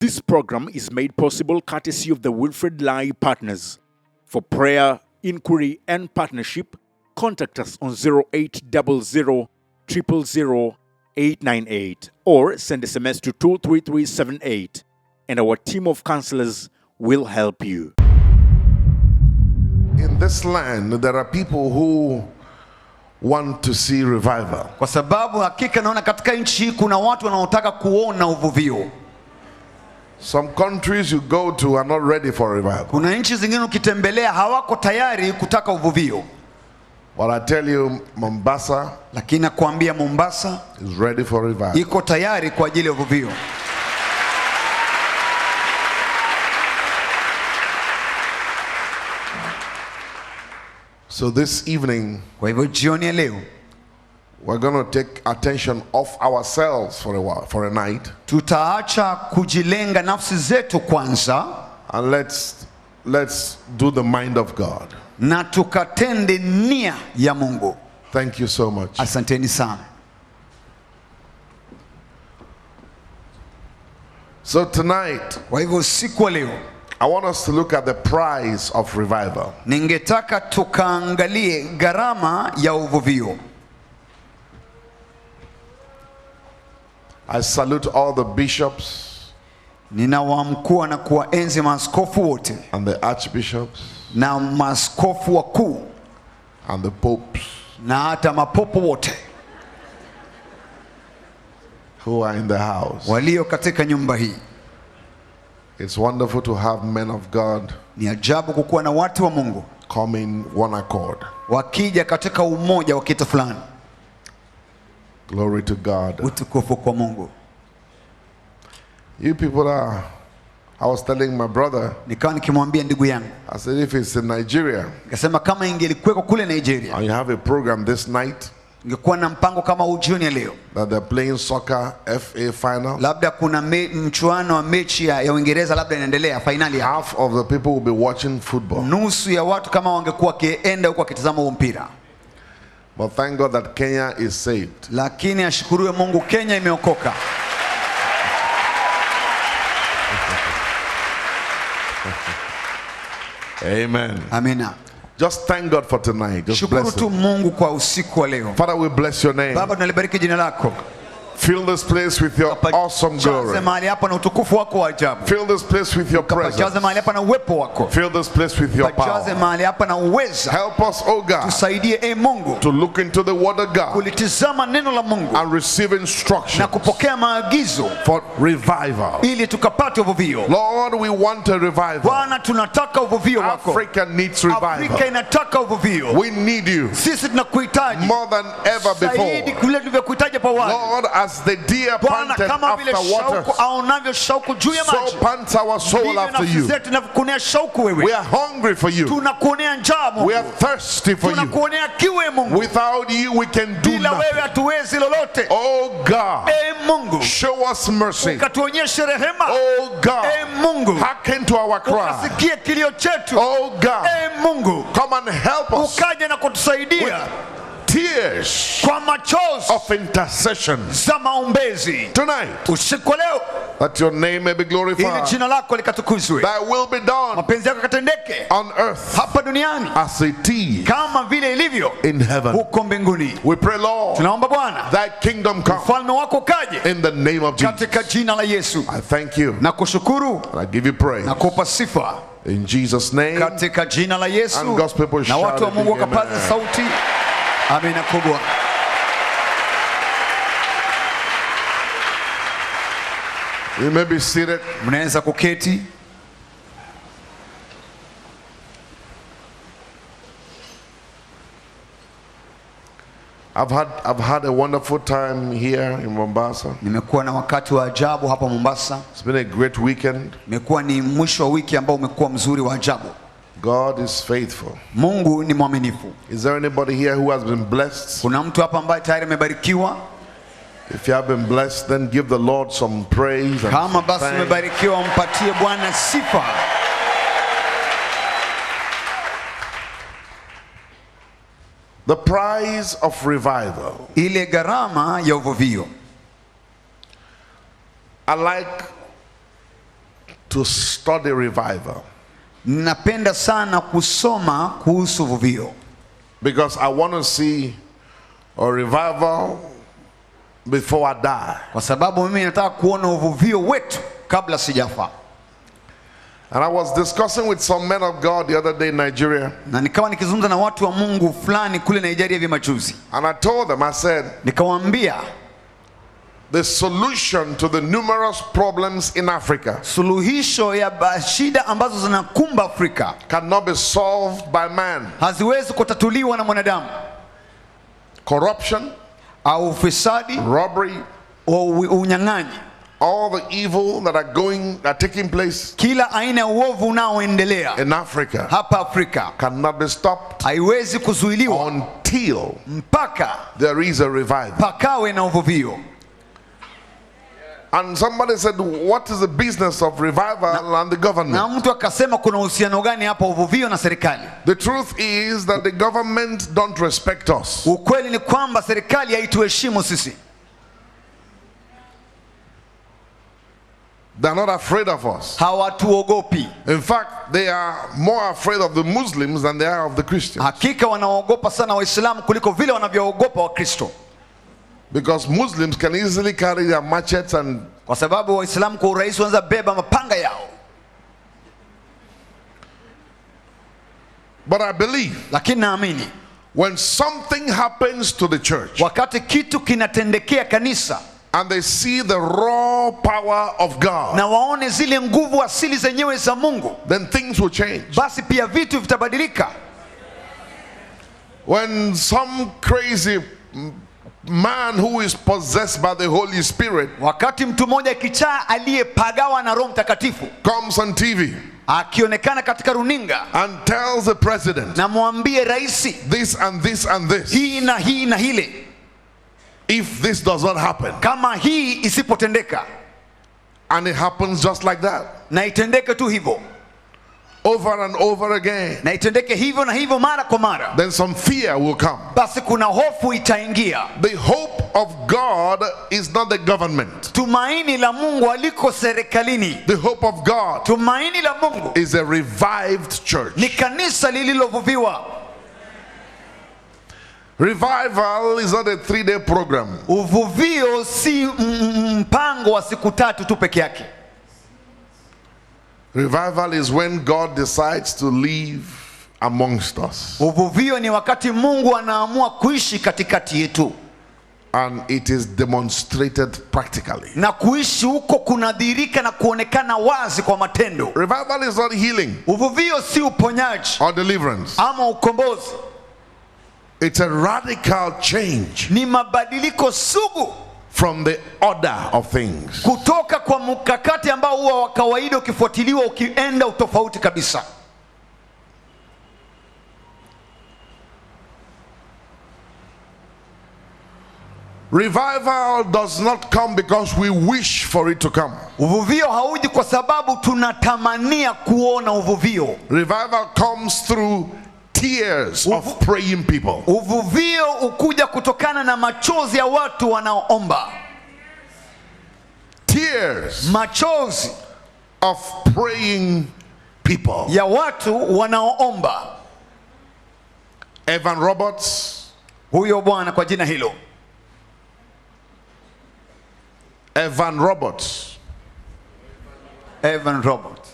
This program is made possible courtesy of the Wilfred Lai partners. For prayer, inquiry, and partnership, contact us on 0800 000 898 or send SMS to 23378, and our team of counselors will help you. In this land, there are people who want to see revival. Kwa sababu hakika naona katika nchi kuna watu wanaotaka kuona uvuvio. Some countries you go to are not ready for revival. Kuna nchi zingine ukitembelea hawako tayari kutaka uvuvio. But I tell you, Mombasa, lakini nakwambia Mombasa is ready for revival. Iko tayari kwa ajili ya uvuvio. So this evening, kwa hivyo jioni ya leo, we're going to take attention off ourselves for a while, for a night. Tutaacha kujilenga nafsi zetu kwanza, and let's do the mind of God. Na tukatende nia ya Mungu. Thank you so much. Asanteni sana. So tonight, kwa hivyo siku wa leo, I want us to look at the price of revival. Ningetaka tukaangalie gharama ya uvuvio. I salute all the bishops. Ninawaamkua na kuwaenzi maaskofu wote. And the archbishops. Na maaskofu wakuu. And the popes. Na hata mapopo wote. Who are in the house. Walio katika nyumba hii. It's wonderful to have men of God. Ni ajabu kukuwa na watu wa Mungu. Come in one accord. Wakija katika umoja wa kitu fulani. Glory to God. Utukufu kwa Mungu. You people are, I was telling my brother, nikawa nikimwambia ndugu yangu, I said if it's in Nigeria, nikasema kama ingelikuwa kule Nigeria, and you have a program this night, ingekuwa na mpango kama ujioni leo, that they're playing soccer FA final, labda kuna mchuano wa mechi ya Uingereza labda inaendelea finali, half of the people will be watching football. Nusu ya watu kama wangekuwa kienda huko kitazama huo mpira. But thank God that Kenya is saved. Lakini ashukuriwe Mungu, Kenya imeokoka. Amen. Amina. Just thank God for tonight. Just bless Shukuru tu Mungu kwa usiku wa leo. Father, we bless your name. Baba, tunalibariki jina lako. Fill this place with your awesome glory. Fill this place with your presence. Fill this place with your power. Help us, oh God, to look into the word of God and receive instruction for revival. Lord, we want a revival. Africa needs revival. We need you more than ever before. Lord, as the deer panted after water, so pants our soul after you. We are hungry for you. We are thirsty for you. Without you we can do nothing. Oh God, show us mercy. Oh God, hearken to our cry. Oh God, come and help us with tears of intercession tonight, that your name may be glorified, thy will be done on earth as it is in heaven. We pray, Lord, thy kingdom come in the name of Jesus. I thank you and I give you praise in Jesus' name, and God's people shout amen. Amina kubwa. You may be seated. Mnaweza kuketi. I've had a wonderful time here in Mombasa. Nimekuwa na wakati wa ajabu hapa Mombasa. It's been a great weekend. Imekuwa ni mwisho wa wiki ambao umekuwa mzuri wa ajabu. God is faithful. Mungu ni mwaminifu. Is there anybody here who has been blessed? Kuna mtu hapa ambaye tayari amebarikiwa? If you have been blessed, then give the Lord some praise. Kama basi umebarikiwa, mpatie Bwana sifa. The price of revival. Ile gharama ya uvuvio. I like to study revival. Napenda sana kusoma kuhusu uvuvio. Because I want to see a revival before I die. Kwa sababu mimi nataka kuona uvuvio wetu kabla sijafa. And I was discussing with some men of God the other day in Nigeria. Na nikawa nikizungumza na watu wa Mungu fulani kule Nigeria hivi majuzi. And I told them, I said, nikawaambia, the solution to the numerous problems in Africa, suluhisho ya shida ambazo zinakumba Afrika, cannot be solved by man. Haziwezi kutatuliwa na mwanadamu. Corruption, au ufisadi, robbery, unyang'anyi, all the evil that are taking place, kila aina ya uovu unaoendelea in Africa, hapa Afrika, cannot be stopped haiwezi kuzuiliwa until mpaka there is a revival. Pakawe na uvuvio. And somebody said, what is the business of revival and the government? Na mtu akasema kuna uhusiano gani hapa uvuvio na serikali? The truth is that the government don't respect us. Ukweli ni kwamba serikali haituheshimu sisi. They're not afraid of us. Hawatuogopi. In fact, they are more afraid of the Muslims than they are of the Christians. Hakika wanaogopa sana Waislamu kuliko vile wanavyoogopa Wakristo. Because Muslims can easily carry their machetes and, kwa sababu Waislamu kwa urahisi wanaweza beba mapanga yao. But I believe, lakini naamini, when something happens to the church, wakati kitu kinatendekea kanisa, and they see the raw power of God, na waone zile nguvu asili zenyewe za Mungu, then things will change. Basi pia vitu vitabadilika. When some crazy man who is possessed by the Holy Spirit, wakati mtu mmoja kichaa aliyepagawa na Roho Mtakatifu, comes on TV, akionekana katika runinga, and tells the president, na mwambie raisi, this and this and this, hii na hii na hile, if this does not happen, kama hii isipotendeka, and it happens just like that, na itendeke tu hivyo, over and over again, na itendeke hivyo na hivyo mara kwa mara, then some fear will come. Basi kuna hofu itaingia. The hope of God is not the government. Tumaini la Mungu aliko serikalini. The hope of God, tumaini la Mungu, is a revived church. Ni kanisa lililovuviwa. Revival is not a 3-day program. Uvuvio si mpango wa siku 3 tu peke yake. Revival is when God decides to live amongst us. Uvuvio ni wakati Mungu anaamua kuishi katikati yetu. And it is demonstrated practically. Na kuishi huko kunadhihirika na kuonekana wazi kwa matendo. Revival is not healing. Uvuvio si uponyaji or deliverance. Ama ukombozi. It's a radical change. Ni mabadiliko sugu. From the order of things. Kutoka kwa mkakati ambao huwa wa kawaida ukifuatiliwa ukienda utofauti kabisa. Revival does not come because we wish for it to come. Uvuvio hauji kwa sababu tunatamania kuona uvuvio. Revival comes through tears of praying people. Uvuvio ukuja kutokana na machozi ya watu wanaoomba. Tears, machozi of praying people. Ya watu wanaoomba. Evan Roberts, huyo bwana kwa jina hilo. Evan Roberts. Evan Roberts.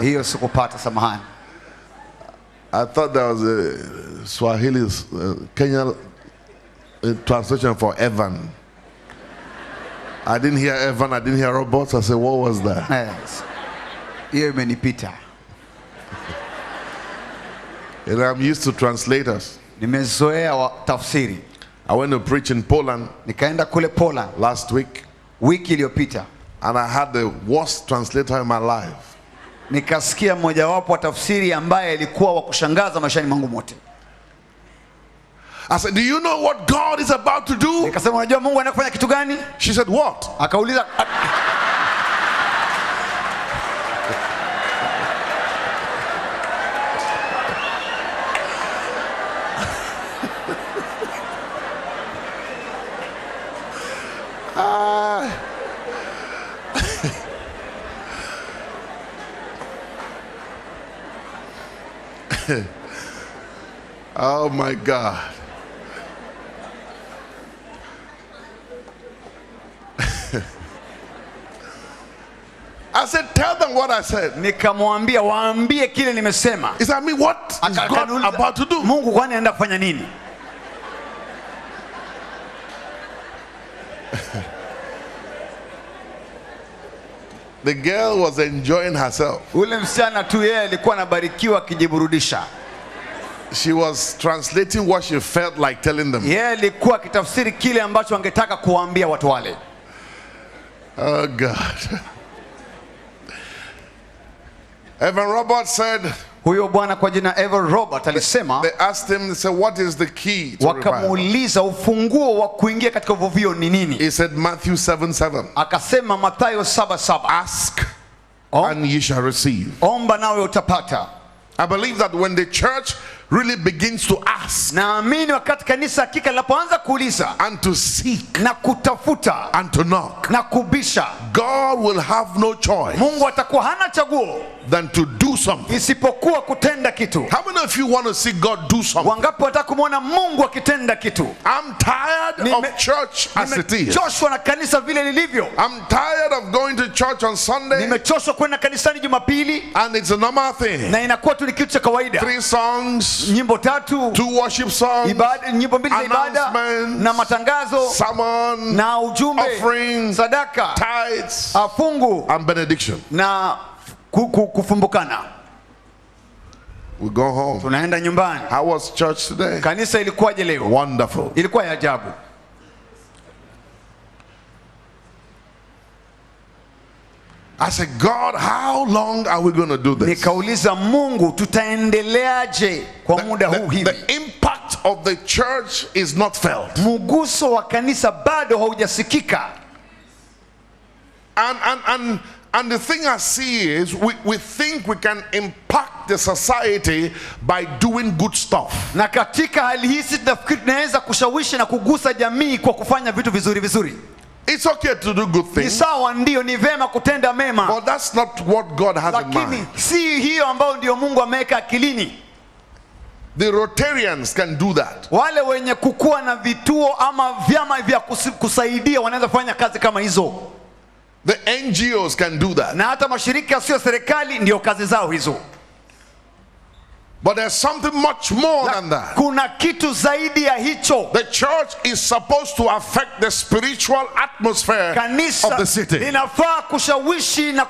Hiyo sikupata, samahani. I thought there was a Swahili Kenyan translation for Evan. I didn't hear Evan, I didn't hear Roberts. I said, what was that? Yes. Hiyo imenipita. And I'm used to translators. Nimezoea tafsiri. I went to preach in Poland. Nikaenda kule Poland last week. Wiki iliyopita. And I had the worst translator in my life. Nikasikia mmojawapo wa tafsiri ambaye alikuwa wa kushangaza maishani mwangu mote. I said, do you know what God is about to do? Nikasema, unajua Mungu anaenda kufanya kitu gani? She said, what? Akauliza Oh my God. I said, tell them what I said. Nikamwambia waambie kile nimesema. Is that me? What is God about to do? Mungu kwani anaenda kufanya nini? The girl was enjoying herself. Ule msichana tu yeye alikuwa anabarikiwa akijiburudisha. She was translating what she felt like telling them. Yeye alikuwa akitafsiri kile ambacho angetaka kuwaambia watu wale. Oh God. Evan Robert said, huyo bwana kwa jina Evan Robert alisema, they asked him, they said, what is the key to wakamuuliza ufunguo wa kuingia katika uvuvio ni nini? He said Matthew 7:7. Akasema Mathayo 7:7. Ask and ye shall receive. Omba nawe utapata. I believe that when the church really begins to ask, naamini wakati kanisa hakika linapoanza kuuliza and to seek, na kutafuta, and to knock, na kubisha, God will have no choice, Mungu atakuwa hana chaguo, than to do something. isipokuwa kutenda kitu. How many of you want to see God do something? Wangapi wataka kumwona Mungu akitenda kitu? I'm tired of church as it is. Nimechoshwa na kanisa vile lilivyo. I'm tired of going to church on Sunday. Nimechoshwa kwenda kanisani Jumapili, and it's a normal thing. Na inakuwa tu ni kitu cha kawaida. 3 songs, nyimbo 3, 2 worship songs, nyimbo 2 za ibada, na matangazo, sermon, na ujumbe, offering, sadaka, tithes, fungu, and benediction. Na kufumbukana. We go home. Tunaenda nyumbani. How was church today? Kanisa ilikuwaje leo? Wonderful. Ilikuwa ya ajabu. I said, God, how long are we going to do this? Nikauliza Mungu tutaendeleaje kwa muda huu hivi? The impact of the church is not felt. Muguso wa kanisa bado haujasikika. And the thing I see is we think we can impact the society by doing good stuff. Na katika hali hii tunafikiri tunaweza kushawishi na kugusa jamii kwa kufanya vitu vizuri vizuri. It's okay to do good things. Ni sawa, ndio, ni vema kutenda mema. But that's not what God has in mind. Lakini si hiyo ambayo ndio Mungu ameweka akilini. The Rotarians can do that. Wale wenye kukua na vituo ama vyama vya kusaidia wanaweza fanya kazi kama hizo. The NGOs can do that. Na hata mashirika yasiyo serikali ndio kazi zao hizo. But there's something much more than that. Kuna kitu zaidi ya hicho. The church is supposed to affect the spiritual atmosphere of the city. Inafaa kushawishi na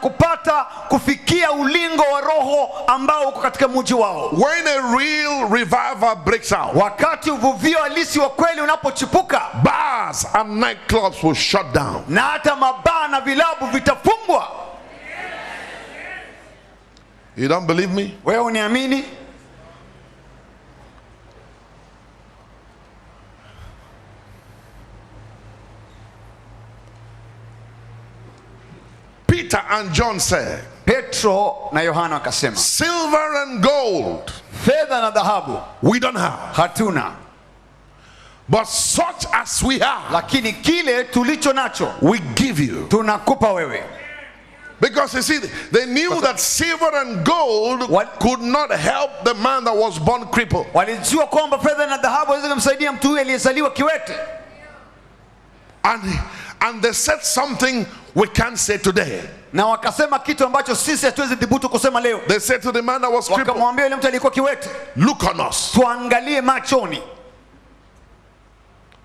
kufikia ulingo wa roho ambao uko katika mji wao. When a real revival breaks out, wakati uvuvio halisi wa kweli unapochipuka, bars and nightclubs will shut down. Na hata mabaa na vilabu vitafungwa. You don't believe me? Wewe uniamini? Peter and John said, Petro na Yohana wakasema, silver and gold, fedha na dhahabu, we don't have. Hatuna. But such as we have, lakini kile tulicho nacho, we give you. Tunakupa wewe. Because you see, they knew that silver and gold could not help the man that was born crippled. Walijua kwamba fedha na dhahabu hawezi kumsaidia mtu yule aliyezaliwa kiwete. And they said something we can't say today. Na wakasema kitu ambacho sisi hatuwezi dhibutu kusema leo. They said to the man that was crippled, wakamwambia yule mtu aliyekuwa kiwete, look on us. Tuangalie machoni.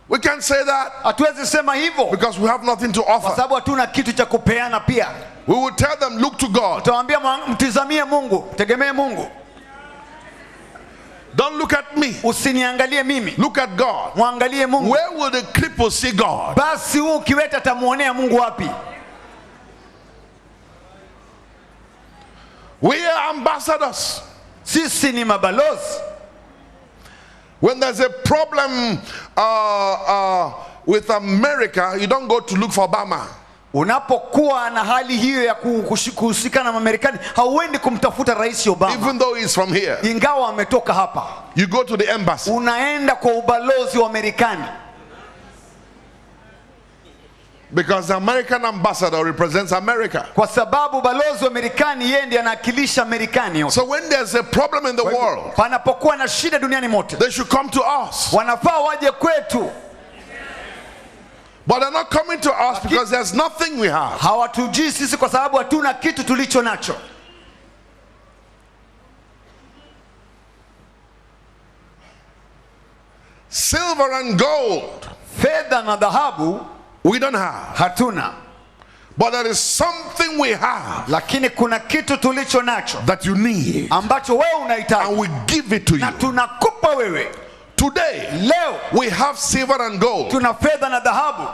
We can't say that. Hatuwezi sema hivyo. Because we have nothing to offer. Kwa sababu hatuna kitu cha kupeana pia. We will tell them, look to God. Tutawaambia mtizamie Mungu, tegemee Mungu. Don't look at me. Usiniangalie mimi. Look at God. Muangalie Mungu. Where will the cripple see God? Basi huyu kiwete atamuonea Mungu wapi? We are ambassadors. Sisi ni mabalozi. When there's a problem with America, you don't go to look for Obama. Unapokuwa na hali hiyo ya kuhusika na Marekani, hauendi kumtafuta Rais Obama. Even though he's from here. Ingawa ametoka hapa. You go to the embassy. Unaenda kwa ubalozi wa Marekani. Because the American ambassador represents America. Kwa sababu balozi wa Marekani yeye ndiye anawakilisha Marekani yote. So when there's a problem in the world, panapokuwa na shida duniani mote, they should come to us. Wanafaa waje kwetu. But they're not coming to us because there's nothing we have. Hawatujii sisi kwa sababu hatuna kitu tulicho nacho. Silver and gold, fedha na dhahabu, we don't have. Hatuna. But there is something we have, lakini kuna kitu tulicho nacho, that you need, ambacho wewe unahitaji, and we give it to you. Na tunakupa wewe. Today, leo, we have silver and gold. Tuna fedha na dhahabu.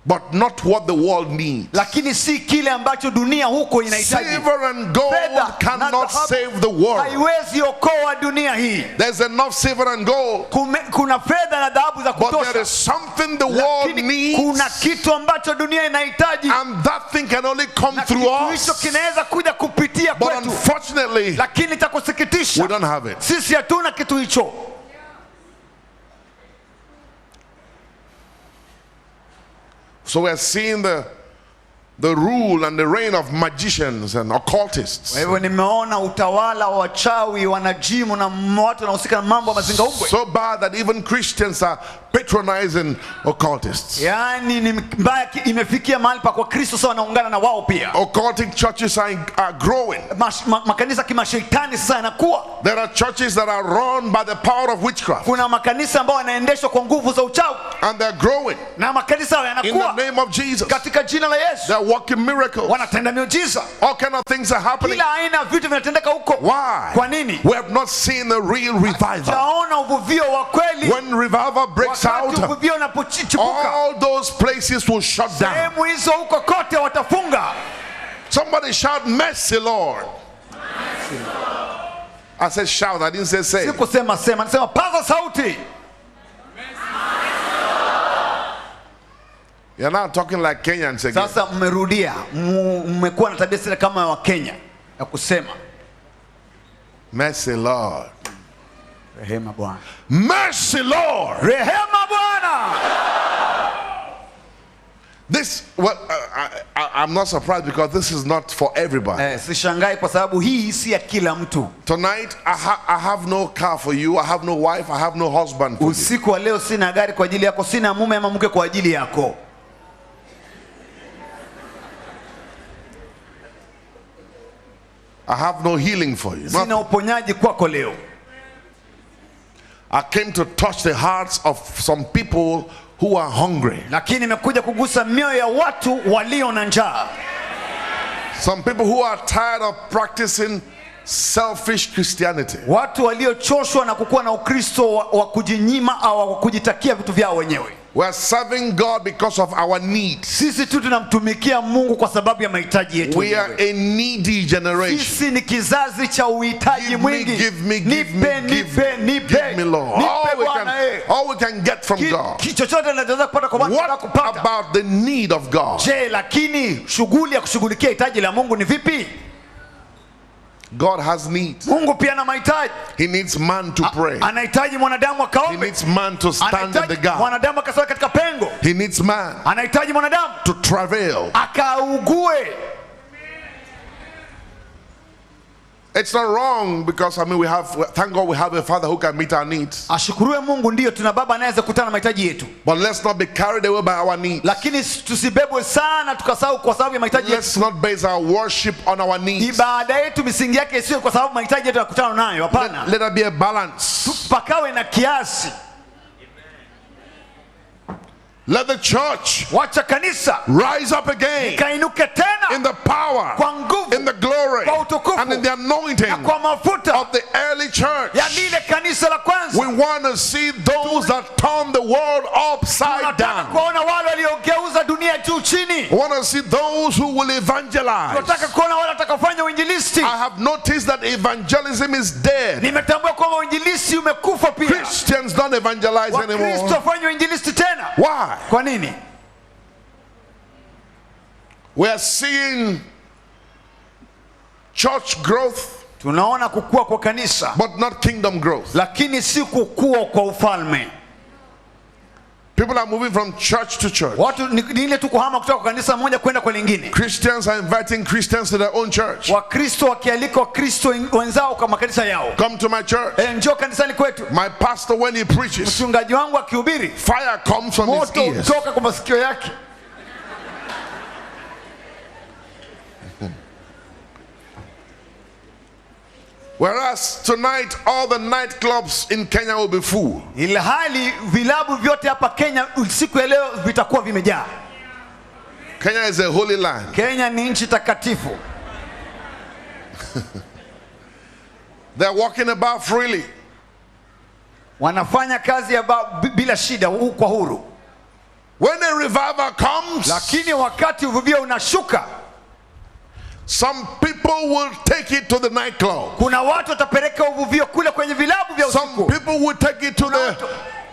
But not what the world needs. Lakini si kile ambacho dunia huko inahitaji. Silver and gold cannot save the world. Haiwezi okoa dunia hii. There's enough silver and gold. Kuna fedha na dhahabu za kutosha. But there is something the world needs. Kuna kitu ambacho dunia inahitaji. And that thing can only come through us. Hicho kinaweza kuja kupitia kwetu. But unfortunately, lakini cha kusikitisha, we don't have it. Sisi hatuna kitu hicho. So we are seeing the rule and the reign of magicians and occultists. Wewe nimeona utawala wa wachawi, wanajimu na watu wanaohusika na mambo ya mazingaumbwe. So bad that even Christians are patronizing occultists. Yani ni mbaya, imefikia mahali pa kwa Kristo sasa wanaungana na wao pia. Occultic churches are growing. Makanisa kimashaitani sasa yanakuwa. There are churches that are run by the power of witchcraft. Kuna makanisa ambao yanaendeshwa kwa nguvu za uchawi. And they're growing. Na makanisa yanakuwa. In the name of Jesus. Katika jina la Yesu. They're working miracles. Wanatenda miujiza. All kind of things are happening. Kila aina vitu vinatendeka huko. Why? Kwa nini? We have not seen the real revival. Tunaona uvuvio wa kweli. When revival breaks out, all those places will shut down. Sehemu hizo huko kote watafunga. Somebody shout, mercy, Lord. Mercy, Lord. I said shout, I didn't say say. Sikusema sema, nasema paza sauti. You're not talking like Kenyans again. Sasa mmerudia, mmekuwa na tabia sasa kama wa Kenya ya kusema mercy, Lord. Rehema Bwana. Mercy, Lord. Rehema Bwana. This, well, I'm not surprised because this is not for everybody. Sishangai kwa sababu hii si ya kila mtu. Tonight, I have no car for you. I have no wife. I have no husband for you. Usiku wa leo sina gari kwa ajili yako, sina mume ama mke kwa ajili yako. I have no healing for you. Sina uponyaji kwako leo. I came to touch the hearts of some people who are hungry. Lakini nimekuja kugusa mioyo ya watu walio na njaa. Some people who are tired of practicing selfish Christianity. Watu waliochoshwa na kukuwa na Ukristo wa kujinyima au kujitakia vitu vyao wenyewe. We are serving God because of our needs. Sisi tu tunamtumikia Mungu kwa sababu ya mahitaji yetu. We are a needy generation. Sisi ni kizazi cha uhitaji mwingi. Give me, Lord. All we can get from God. What about the need of God? Je, lakini shughuli ya kushughulikia hitaji la Mungu ni vipi? God has needs. Mungu pia ana mahitaji. He needs man to pray. Anahitaji mwanadamu akaombe. He needs man to stand in the gap. Mwanadamu akasimama katika pengo. He needs man. Anahitaji mwanadamu to travail. Akaugue. It's not wrong because thank God we have a father who can meet our needs. Ashukuriwe Mungu, ndio tuna baba anaweza kukutana na mahitaji yetu. But let's not be carried away by our needs. Lakini tusibebwe sana tukasahau kwa sababu ya mahitaji yetu. Let's not base our worship on our needs. Ibada yetu misingi yake sio kwa sababu mahitaji yetu yakutana nayo, hapana. Let there be a balance. Pakawe na kiasi. Let the church wacha kanisa rise up again ikainuke tena in the power, kwa nguvu, in the glory, kwa utukufu, and in the anointing na kwa mafuta of the early church. ya lile kanisa la kwanza. We want to see those that turn the world upside down. Kuona wale waliogeuza dunia juu chini. We want to see those who will evangelize. Tunataka kuona wale watakafanya uinjilisti. I have noticed that evangelism is dead. Nimetambua kwamba uinjilisti umekufa pia. Christians don't evangelize anymore. Wakristo wafanya uinjilisti tena. Why? Kwa nini? We are seeing church growth, tunaona kukua kwa kanisa, but not kingdom growth. Lakini si kukua kwa ufalme. People are moving from church to church. Watu ni ile tu kuhama kutoka kanisa moja kwenda kwa lingine. Christians are inviting Christians to their own church. Wakristo wakialika Wakristo wenzao kwa makanisa yao. Come to my church. Njoo kanisani kwetu. My pastor when he preaches, mchungaji wangu akihubiri, fire comes from his ears. Moto toka kwa masikio yake. Whereas tonight all the nightclubs in Kenya will be full. Ilhali vilabu vyote hapa Kenya usiku ya leo vitakuwa vimejaa. Kenya is a holy land. Kenya ni nchi takatifu. They're walking about freely. Wanafanya kazi bila shida kwa huru. When a revival comes, lakini wakati uvuvio unashuka, some people will take it to the nightclub. Kuna watu watapeleka uvuvio kule kwenye vilabu vya usiku. Some people will take it to the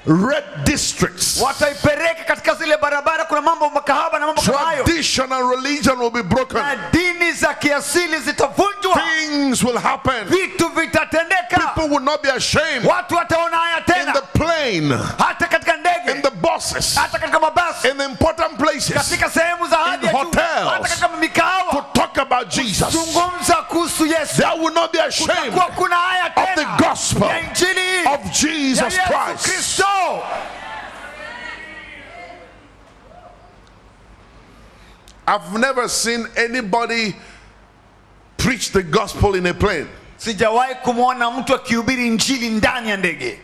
red districts. Wataipeleka katika zile barabara, kuna mambo makahaba na mambo kama hayo. Tradition and religion will be broken. Na dini za kiasili zitavunjwa. Things will happen. Vitu vitatendeka. People will not be ashamed. Watu wataona haya tena. In the plane. Hata katika ndege. In the buses. Hata katika mabasi. In the important places. Katika sehemu za hadhi ya juu. Hata katika mikahawa. To talk about Jesus. Zungumza kuhusu Yesu. They will not be ashamed of the gospel of Jesus Christ. I've never seen anybody preach the gospel in a plane. Sijawahi kumuona mtu akihubiri injili ndani ya ndege.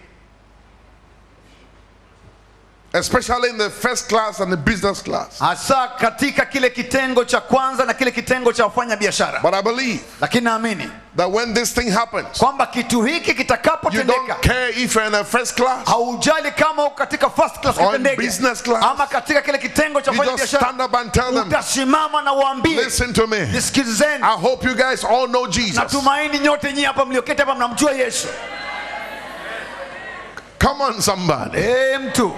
Especially in the first class and the business class. Hasa katika kile kitengo cha kwanza na kile kitengo cha wafanya biashara. But I believe lakini naamini that when this thing happens, kwamba kitu hiki kitakapotendeka, you don't care if you're in a first class, haujali kama uko katika first class or in business class, ama katika kile kitengo cha wafanya biashara, stand up and tell them, utasimama na uambie, listen to me, nisikilizeni. I hope you guys all know Jesus. Natumaini nyote nyinyi hapa mlioketi hapa mnamjua Yesu. Come on somebody. Mtu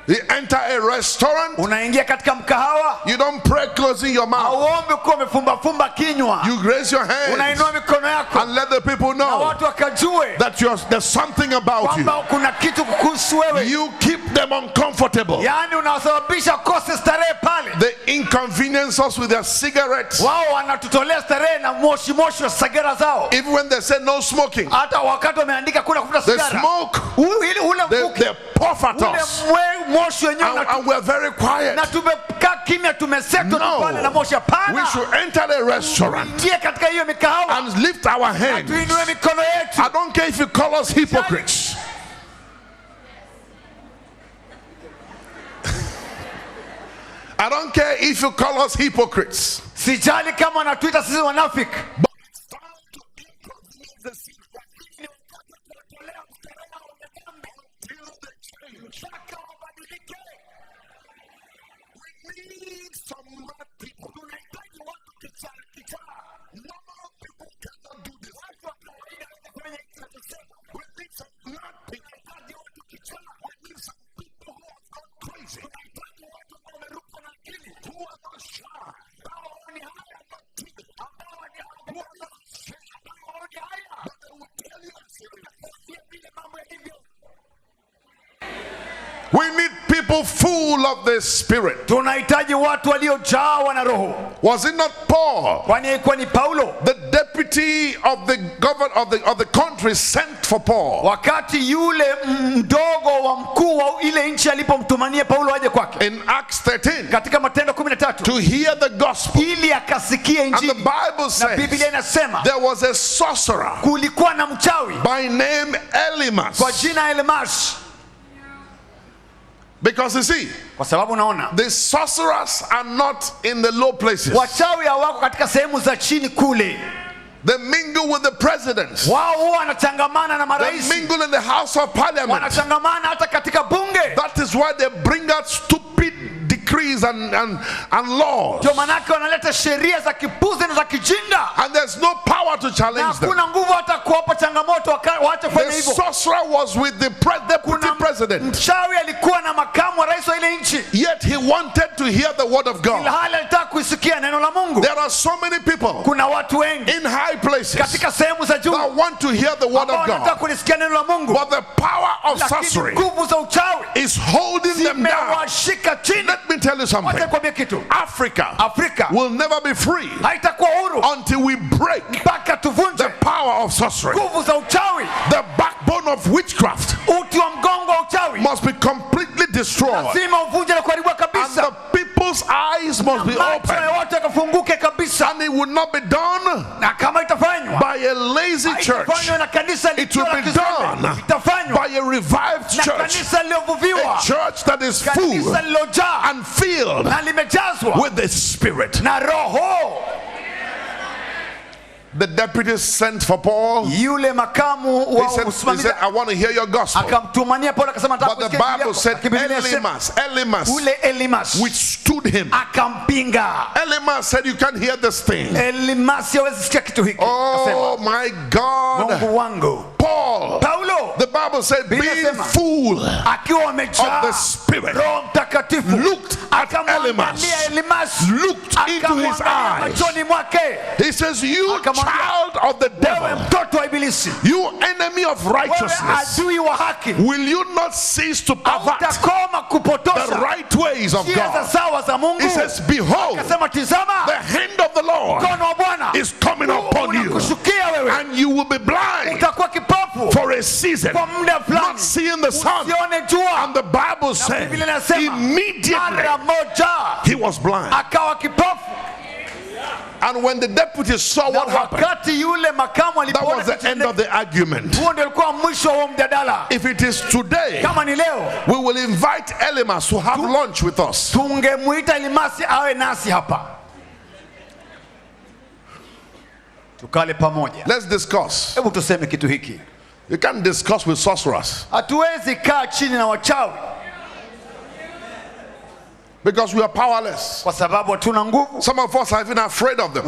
you enter a restaurant, unaingia katika mkahawa, you don't pray closing your mouth. Hauombi ukiwa umefumba kinywa. You raise your hands, unainua mikono yako, and let the people know, na watu wakajue, that there's something about you. Kwamba kuna kitu kukuhusu wewe. You keep them uncomfortable. Yaani unawasababisha kose starehe pale. They inconvenience us with their cigarettes. Wao wanatutolea starehe na moshi wa sigara zao. Even when they say no smoking, hata wakati wameandika kuna kuvuta sigara, they smoke. They puff at us. And we're very quiet. Na tumekaa kimya, tumesetwa pale na moshi. Hapana. We should enter the restaurant katika hiyo mikahawa and lift our hands. Tuinue mikono yetu. I don't care if you call us hypocrites. I don't care if you call us hypocrites. Sijali kama wanatuita sisi wanafiki. We need people full of the Spirit. Tunahitaji watu waliojawa na Roho. Was it not Paul? Kwani ilikuwa ni Paulo? The deputy of the governor of the country sent for Paul. Wakati yule mdogo wa mkuu wa ile nchi alipomtumania Paulo aje kwake. In Acts 13. Katika Matendo 13. To hear the gospel. Ili akasikia injili. And the Bible says, na Biblia inasema, there was a sorcerer. Kulikuwa na mchawi by name Elimas. Kwa jina Elimas. Because you see, kwa sababu unaona, the sorcerers are not in the low places. Wachawi hawako katika sehemu za chini kule. They mingle with the presidents. Wao huwa wanachangamana na marais. They mingle in the House of Parliament. Wanachangamana hata katika bunge. That is why they bring out stupid decrees decrees and laws. And there's no power to challenge them. The sorcerer was with the deputy president. Yet he wanted to hear the word of God. There are so many people in high places that want to hear the word of God, but the power of sorcery is holding them down. Let me tell you something. Africa will never be free until we break the power of sorcery. The backbone of witchcraft must be completely destroyed, and the people's eyes must be opened, and it will not be done by a lazy church. It will be done by a revived church, a church that is full and filled with the Spirit. The deputy sent for Paul. He said, I want to hear your gospel. But the Bible said Elimas withstood him. Elimas said, you can't hear this thing. Oh my God. Paul, the Bible said, being full of the Spirit, looked at Elimas, looked into his eyes. He says, you child of the devil, you enemy of righteousness, will you not cease to pervert the right ways of God? He says, behold, the hand of the Lord is coming upon you, and you will be blind for a season, not seeing the sun. And the Bible says immediately he was blind. And when the deputy saw what happened, that was the end of the argument. If it is today, we will invite Elimas to have lunch with us. Let's discuss. You can't discuss with sorcerers, because we are powerless. Some of us are even afraid of them.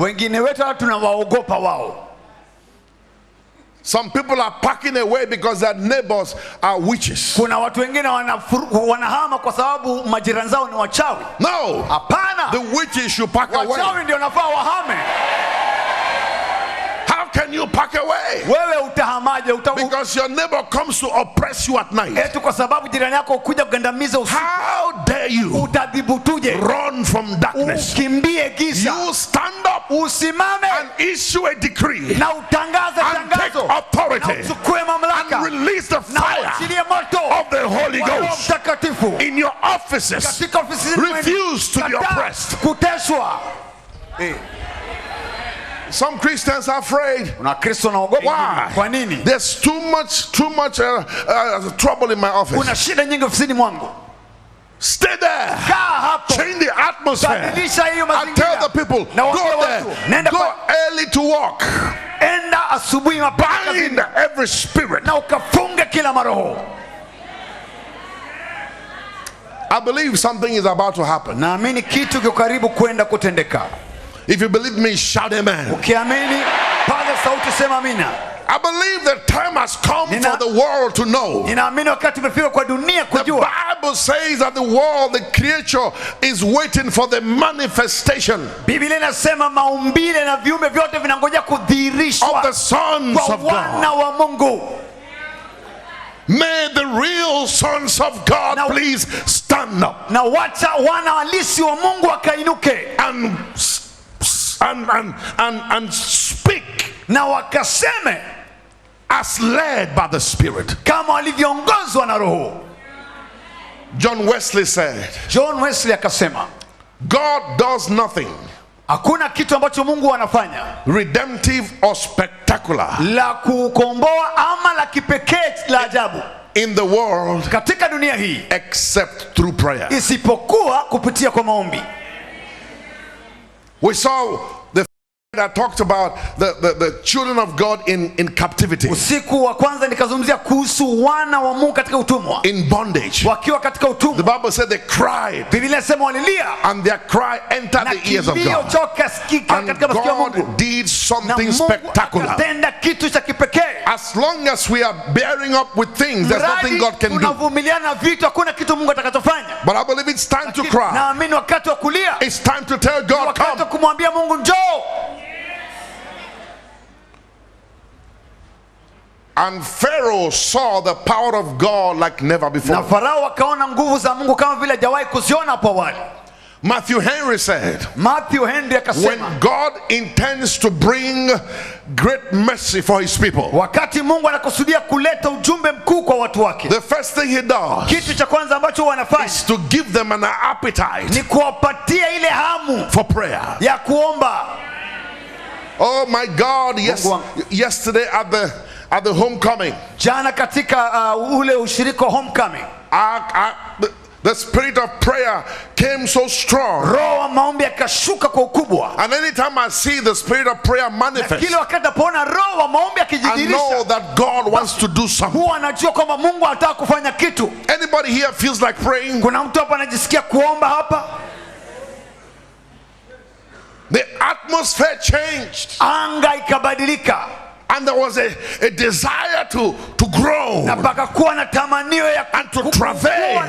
Some people are packing away because their neighbors are witches. No, the witches should pack away. How can you pack away? Because your neighbor comes to oppress you at night. How dare you run from darkness? You stand up and issue a decree and take authority and release the fire of the Holy Ghost in your offices. Refuse to be oppressed. Some Christians are afraid. Why? There's too much trouble in my office. Stay there. Change the atmosphere. I tell the people, go there. Go early to work. Bind every spirit. I believe something is about to happen. If you believe me, shout amen. I believe the time has come for the world to know. The Bible says that the world, the creature, is waiting for the manifestation of the sons of God. May the real sons of God please stand up and speak as led by the Spirit. John Wesley said, God does nothing redemptive or spectacular in the world except through prayer. We saw the I talked about the children of God in captivity. Usiku wa kwanza nikazungumzia kuhusu wana wa Mungu katika utumwa. In bondage. Wakiwa katika utumwa. The Bible said they cried. Biblia inasema walilia. And their cry entered the ears of God. And God did something spectacular. As long as we are bearing up with things, there's nothing God can do. But I believe it's time to cry. It's time to tell God, come. And Pharaoh saw the power of God like never before. Matthew Henry said, when God intends to bring great mercy for his people, the first thing he does is to give them an appetite for prayer. Oh my God, yes, yesterday at the homecoming, the spirit of prayer came so strong. And anytime I see the spirit of prayer manifest, I know that God wants to do something. Anybody here feels like praying? The atmosphere changed. And there was a desire to grow and to travail.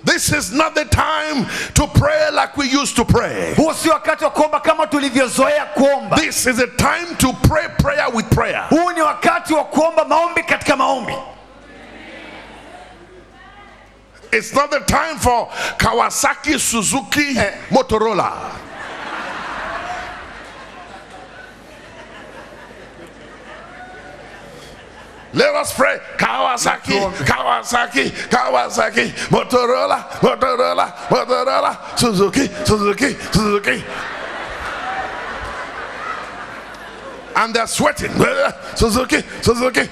This is not the time to pray like we used to pray. This is a time to pray prayer with prayer. It's not the time for Kawasaki, Suzuki, Motorola. Let us pray. Kawasaki, Kawasaki, Kawasaki, Motorola, Motorola, Motorola, Suzuki, Suzuki, Suzuki. And they're sweating. Suzuki, Suzuki.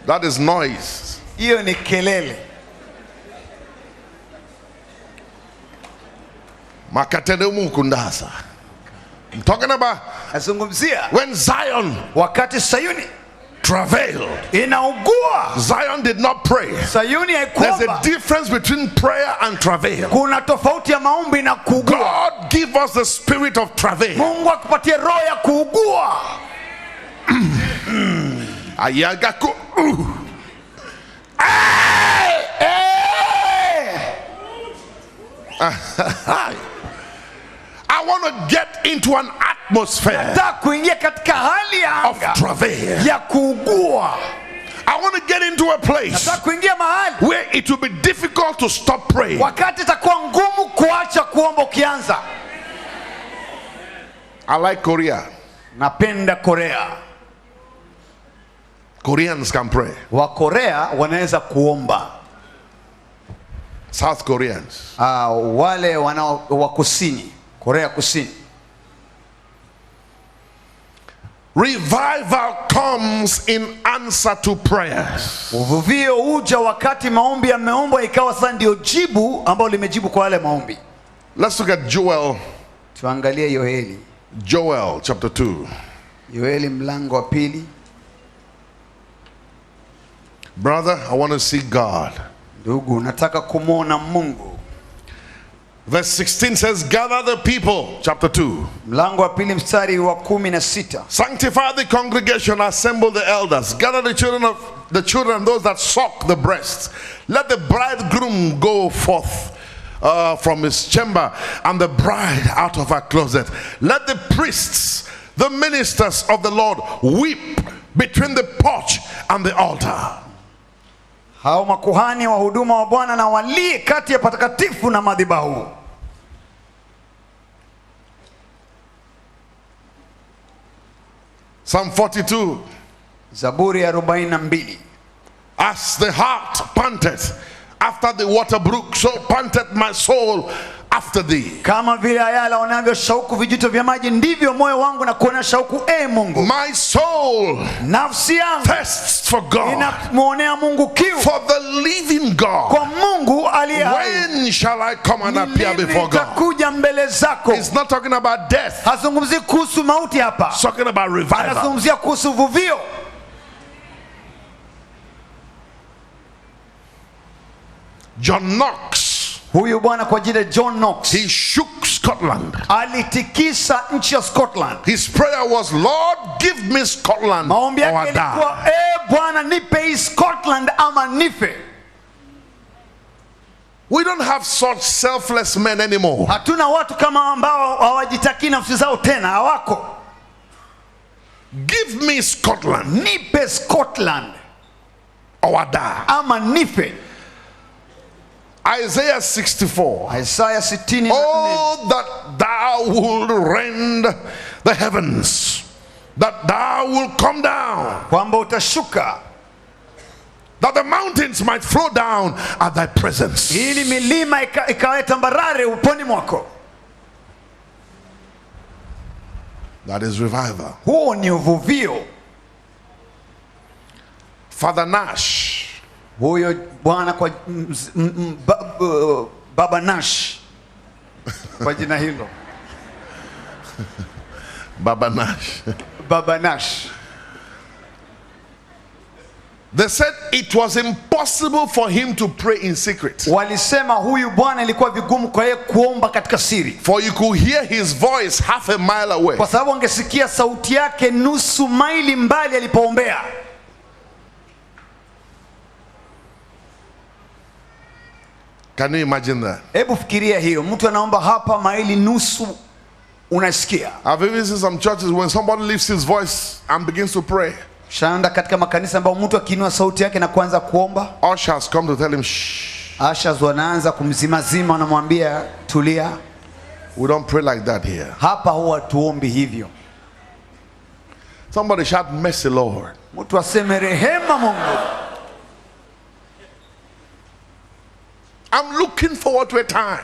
That is noise. I'm talking about when Zion travailed. Zion did not pray. There's a difference between prayer and travail. God give us the spirit of travail. I want to get into an atmosphere of travail. I want to get into a place where it will be difficult to stop praying. I like Korea. Napenda Korea. Koreans can pray. Wakorea wanaweza kuomba. South Koreans. Wale wa kusini, Korea Kusini. Revival comes in answer to prayers. Uvuvio huja wakati maombi yameombwa ikawa sasa ndio jibu ambalo limejibu kwa wale maombi. Let's look at Joel. Tuangalie Yoeli. Joel chapter 2. Yoeli mlango wa 2. Brother, I want to see God. Ndugu, nataka kumuona Mungu. Verse 16 says, gather the people, chapter 2. Mlango wa 2 mstari wa 16. Sanctify the congregation, assemble the elders, gather the children and those that suck the breast. Let the bridegroom go forth from his chamber, and the bride out of her closet. Let the priests, the ministers of the Lord, weep between the porch and the altar. Hao makuhani wa huduma wa Bwana na walie kati ya patakatifu na madhabahu. Psalm 42. Zaburi ya 42. As the hart panteth after the water brook, so panteth my soul after thee. Kama vile ayala onavyo shauku vijito vya maji, ndivyo moyo wangu na kuona shauku Mungu. My soul nafsi yangu thirsts for God, inamuonea Mungu kiu, for the living God. Kwa Mungu aliye hai. When shall I come and appear before God? Nitakuja mbele zako. He's not talking about death. Hazungumzi kuhusu mauti hapa. He's talking about revival. Anazungumzia kuhusu uvuvio. John Knox, huyu bwana kwa jina John Knox, he shook Scotland. Alitikisa nchi ya Scotland. His prayer was, Lord, give me Scotland maombi or yake ilikuwa, Bwana nipe hii Scotland ama nife. We don't have such selfless men anymore. Hatuna watu kama ambao hawajitaki nafsi zao tena, hawako. Give me Scotland. Nipe Scotland or die. Ama nife. Isaiah 64. Isaiah 64. Oh, that thou would rend the heavens, that thou wilt come down, kwamba utashuka, that the mountains might flow down at thy presence. Ili milima ikawe tambarare uponi mwako. That is revival. Huo ni uvuvio. Father Nash, huyo bwana kwa Baba Nash kwa jina hilo. Baba Nash. Baba Nash. They said it was impossible for him to pray in secret. Walisema huyu bwana ilikuwa vigumu kwa yeye kuomba katika siri. For you could hear his voice half a mile away. Kwa sababu angesikia sauti yake nusu maili mbali alipoombea. Can you imagine that? Hebu fikiria hiyo, mtu anaomba hapa maili nusu unasikia. I've even seen some churches when somebody lifts his voice and begins to pray. Shaenda katika makanisa ambao mtu akiinua sauti yake na kuanza kuomba, ushers come to tell him shh. Ushers wanaanza kumzimazima, wanamwambia tulia. We don't pray like that here. Hapa huwa tuombi hivyo. Somebody shout mercy Lord. Mtu aseme rehema Mungu. I'm looking forward to a time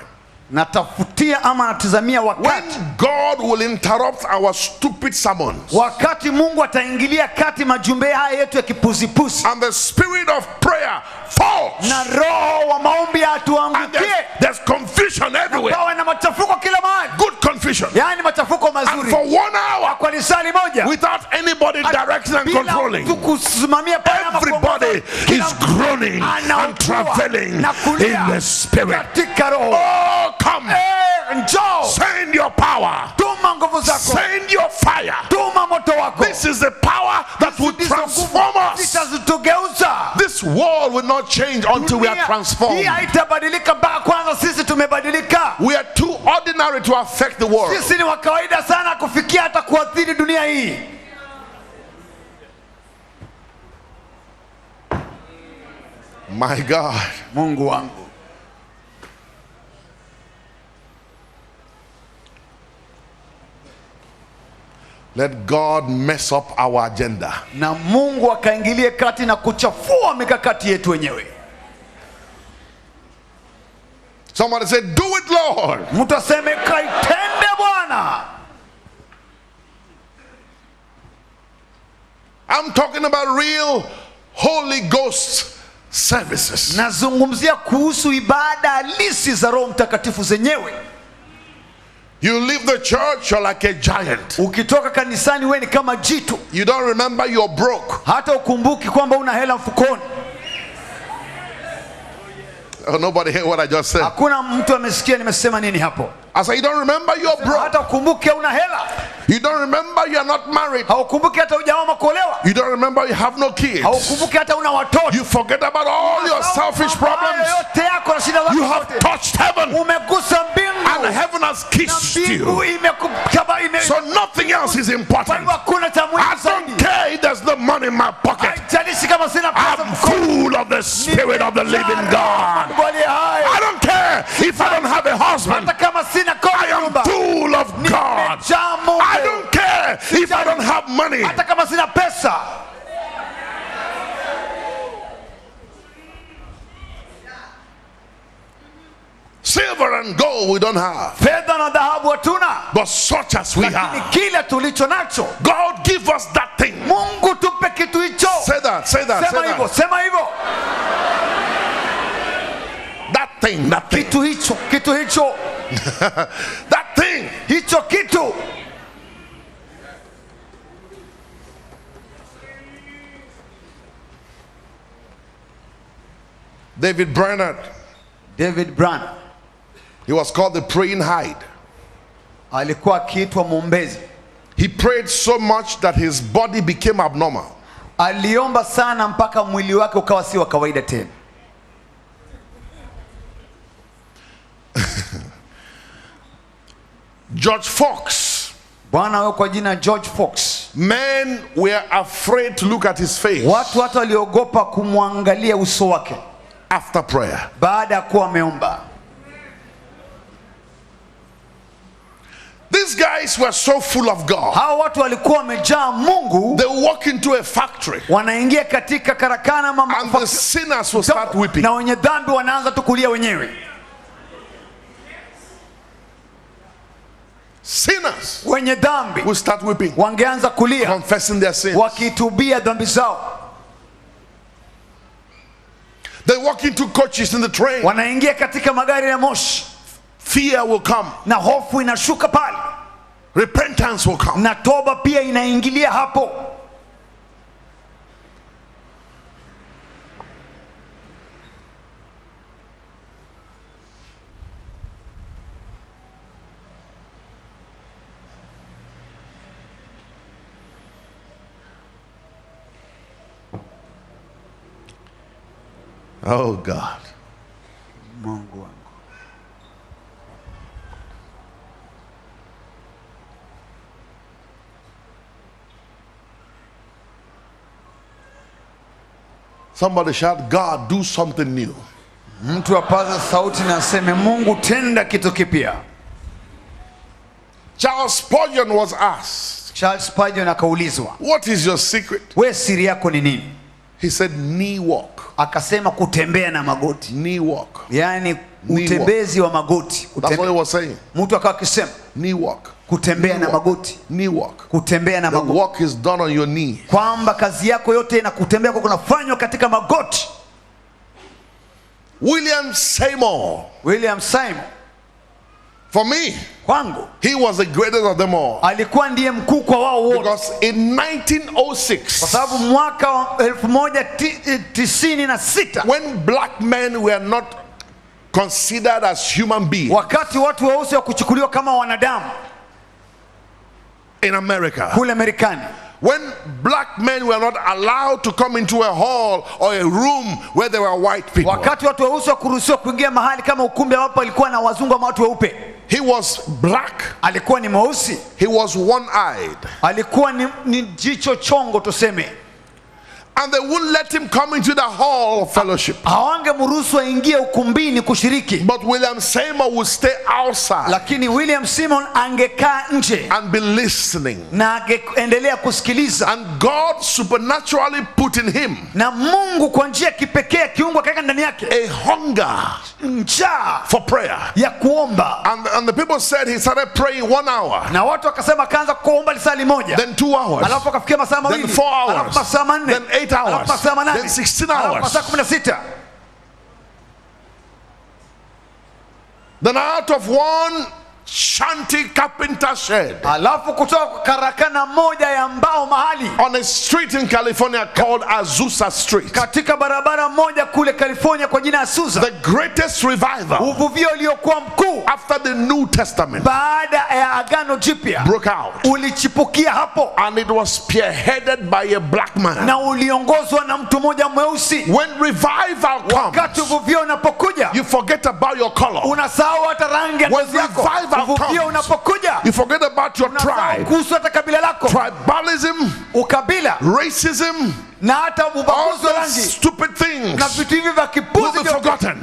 natafutia ama natazamia wakati when God will interrupt our stupid sermons, wakati Mungu ataingilia kati majumbe haya yetu ya kipuzipuzi, and the spirit of prayer falls, na roho wa maombi atuangukie. There's confusion everywhere. Pawe na machafuko kila mahali. Good confusion. Yani machafuko mazuri. And for 1 hour, kwa lisali moja, without anybody directing and controlling, everybody is groaning and traveling in the spirit. Oh, come. Send your power. Send your fire. This is the power that will transform us. This world will not change until we are transformed. We are too ordinary to affect the world. My God. Mungu wangu. Let God mess up our agenda. Na Mungu akaingilie kati na kuchafua mikakati yetu wenyewe. Somebody said, do it Lord. Mtu aseme kaitende Bwana. I'm talking about real Holy Ghost services. Nazungumzia kuhusu ibada halisi za Roho Mtakatifu zenyewe. You leave the church, you're like a giant. Ukitoka kanisani wewe ni kama jitu. You don't remember you're broke. Hata ukumbuki kwamba una hela mfukoni. Oh, nobody heard what I just said. Hakuna mtu amesikia nimesema nini hapo. I said you don't remember you're broke. Hata ukumbuki una hela. You don't remember you're not married. Haukumbuki hata hujaoa kuolewa. You don't remember you have no kids. Haukumbuki hata una watoto. You forget about all your selfish problems. You have touched heaven. Umegusa mbingu. And heaven has kissed you. So nothing else is important. I don't care if there's no money in my pocket. I'm full of the Spirit of the living God. I don't care if I don't have a husband. I am full of God. I don't care if I don't have money. Silver and gold we don't have, fedha na dhahabu hatuna, but such as we lakini have, kile tulicho nacho, God give us that thing. Mungu tupe kitu hicho. Say that, say that, Sema say hivyo, that. sema hivyo. That thing, that thing. Kitu hicho, kitu hicho. That thing. Hicho kitu. David Brainerd. David Brainerd. He was called the praying hide. Alikuwa akiitwa mwombezi. He prayed so much that his body became abnormal. Aliomba sana mpaka mwili wake ukawa si wa kawaida tena. George Fox. Bwana wao kwa jina George Fox. Men were afraid to look at his face. Watu hata waliogopa kumwangalia uso wake after prayer. Baada ya kuwa ameomba. These guys were so full of God. Hao watu walikuwa wamejaa Mungu. They walk into a factory. Wanaingia katika karakana mama. And the sinners will start weeping. Na wenye dhambi wanaanza tu kulia wenyewe. Sinners wenye dhambi will start weeping. Wangeanza kulia. Confessing their sins. Wakitubia dhambi zao. They walk into coaches in the train. Wanaingia katika magari ya moshi. Fear will come. Na hofu inashuka pale. Repentance will come. Na toba pia inaingilia hapo. Oh God. Mungu wangu. Somebody shout, God, do something new. Mtu apaza sauti na aseme, Mungu tenda kitu kipya. Charles Spurgeon was asked. Charles Spurgeon akaulizwa, what is your secret? We siri yako ni nini? He said knee walk. Akasema kutembea na magoti. Knee walk. Yani utembezi wa magoti. That's what he was saying. Mtu akawa akisema knee walk. Kutembea na magoti. Knee walk. Kutembea na magoti. The walk is done on your knee. Kwamba kazi yako yote na kutembea kwa kunafanywa katika magoti. William Seymour. William Seymour. For me, kwangu, he was the greatest of them all. Alikuwa ndiye mkuu kwa wao wote. Because in 1906, kwa sababu mwaka wa 1996, when black men were not considered as human beings, wakati watu weusi wakuchukuliwa kama wanadamu in America, kule Marekani, when black men were not allowed to come into a hall or a room where there were white people, wakati watu weusi wakuruhusiwa kuingia mahali kama ukumbi ambapo alikuwa na wazungu ama watu weupe, he was black. Alikuwa ni mweusi. He was one-eyed. Alikuwa ni jicho chongo tuseme. And they wouldn't let him come into the hall of fellowship. Hawangemruhusu aingie ukumbini kushiriki. But William Seymour would stay outside. Lakini William Seymour angekaa nje and be listening. Na angeendelea kusikiliza. And God supernaturally put in him, na Mungu kwa njia kipekee kiungo kaeka ndani yake, a hunger, njaa for prayer. Ya kuomba. And the people said he started praying 1 hour. Na watu wakasema kaanza kuomba lisali moja. Then 2 hours. Alafu akafikia masaa mawili. Then 4 hours. Alafu masaa manne. Then 8 hours. Then 16 hours. Masaa 16. Then out of one shanty carpenter shed, alafu kutoka karakana moja ya mbao mahali, on a street in California called Azusa Street, katika barabara moja kule California kwa jina Azusa, the greatest revival, uvuvio uliokuwa mkuu after the New Testament, baada ya agano jipya, broke out. Ulichipukia hapo. And it was spearheaded by a black man. Na uliongozwa na mtu mmoja mweusi. When revival comes, wakati uvuvio unapokuja, you forget about your color. Unasahau hata rangi ya ngozi yako. Uvuvio unapokuja, you forget about your tribe. Kuhusu hata kabila lako. Tribalism, ukabila, racism, na hata ubaguzi wa rangi, stupid things na vitu hivi vya kipuzi will be forgotten.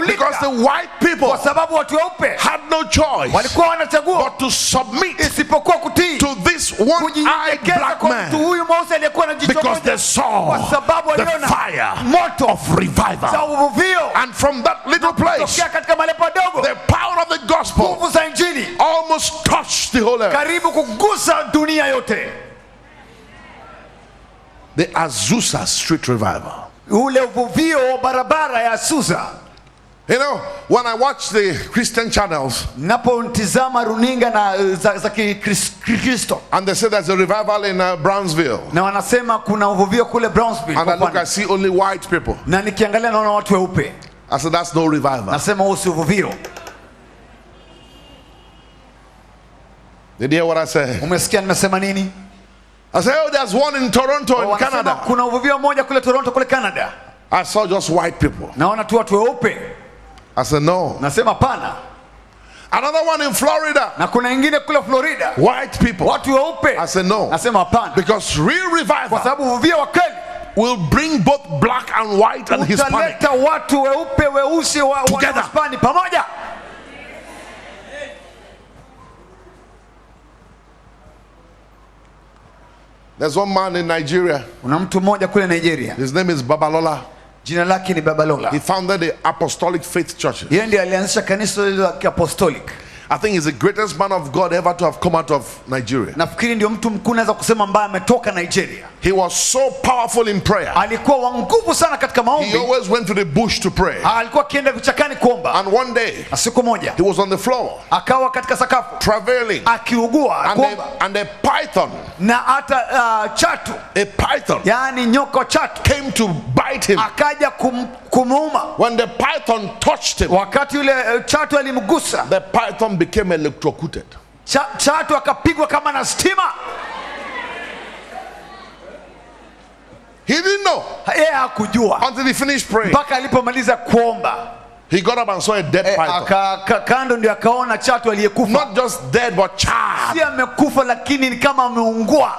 Because the white people kwa sababu watu weupe had no choice walikuwa wanachagua but to submit isipokuwa kutii to this one-eyed black man, huyu mweusi aliyekuwa na jicho because they saw kwa sababu the waliona fire moto of revival. za uvuvio. And from that little place, katika mahali padogo, the power of the gospel nguvu za injili almost touched the whole earth. karibu kugusa dunia yote. The Azusa Street Revival. Ule uvuvio barabara ya Azusa. You know, when I watch the Christian channels, napontizama runinga na za Kristo, and they say there's a revival in Brownsville, na wanasema kuna uvuvio kule Brownsville, and I look, I see only white people, na nikiangalia naona watu weupe, I said that's no revival. Nasema usi uvuvio. Did you hear what I said? Umesikia nimesema nini? I said, oh, there's one in Toronto, in Canada. Kuna uvuvio moja kule Toronto kule Canada. I saw just white people. Naona tu watu weupe. I said, no. Nasema pana. Another one in Florida. Na kuna ingine kule Florida. White people. Watu weupe. I said, no. Nasema pana. Because real revival, kwa sababu uvuvio wa kweli, will bring both black and white and Hispanic utaleta watu weupe weusi wa Hispanic pamoja. There's one man in Nigeria. Kuna mtu mmoja kule Nigeria. His name is Babalola. Jina lake ni Babalola. He founded the Apostolic Faith Churches. Yeye ndiye alianzisha kanisa la Apostolic. I think he's the greatest man of God ever to have come out of Nigeria. Nafikiri ndio mtu mkuu naweza kusema ambaye ametoka Nigeria. He was so powerful in prayer. Alikuwa wa nguvu sana katika maombi. He always went to the bush to pray. Alikuwa akienda vichakani kuomba. And one day, siku moja, he was on the floor, akawa katika sakafu, travailing, akiugua, and a python, na hata chatu, a python, yani nyoka chatu, came to bite him. Akaja kumuuma. When the python touched him, wakati yule chatu alimgusa, the python became electrocuted. Chatu akapigwa kama na stima. He didn't know. Yeye hakujua until he finished praying. Mpaka alipomaliza kuomba. He got up and saw a dead python. Kando ndio akaona chatu aliyekufa. Not just dead but charred. Si amekufa lakini ni kama ameungua.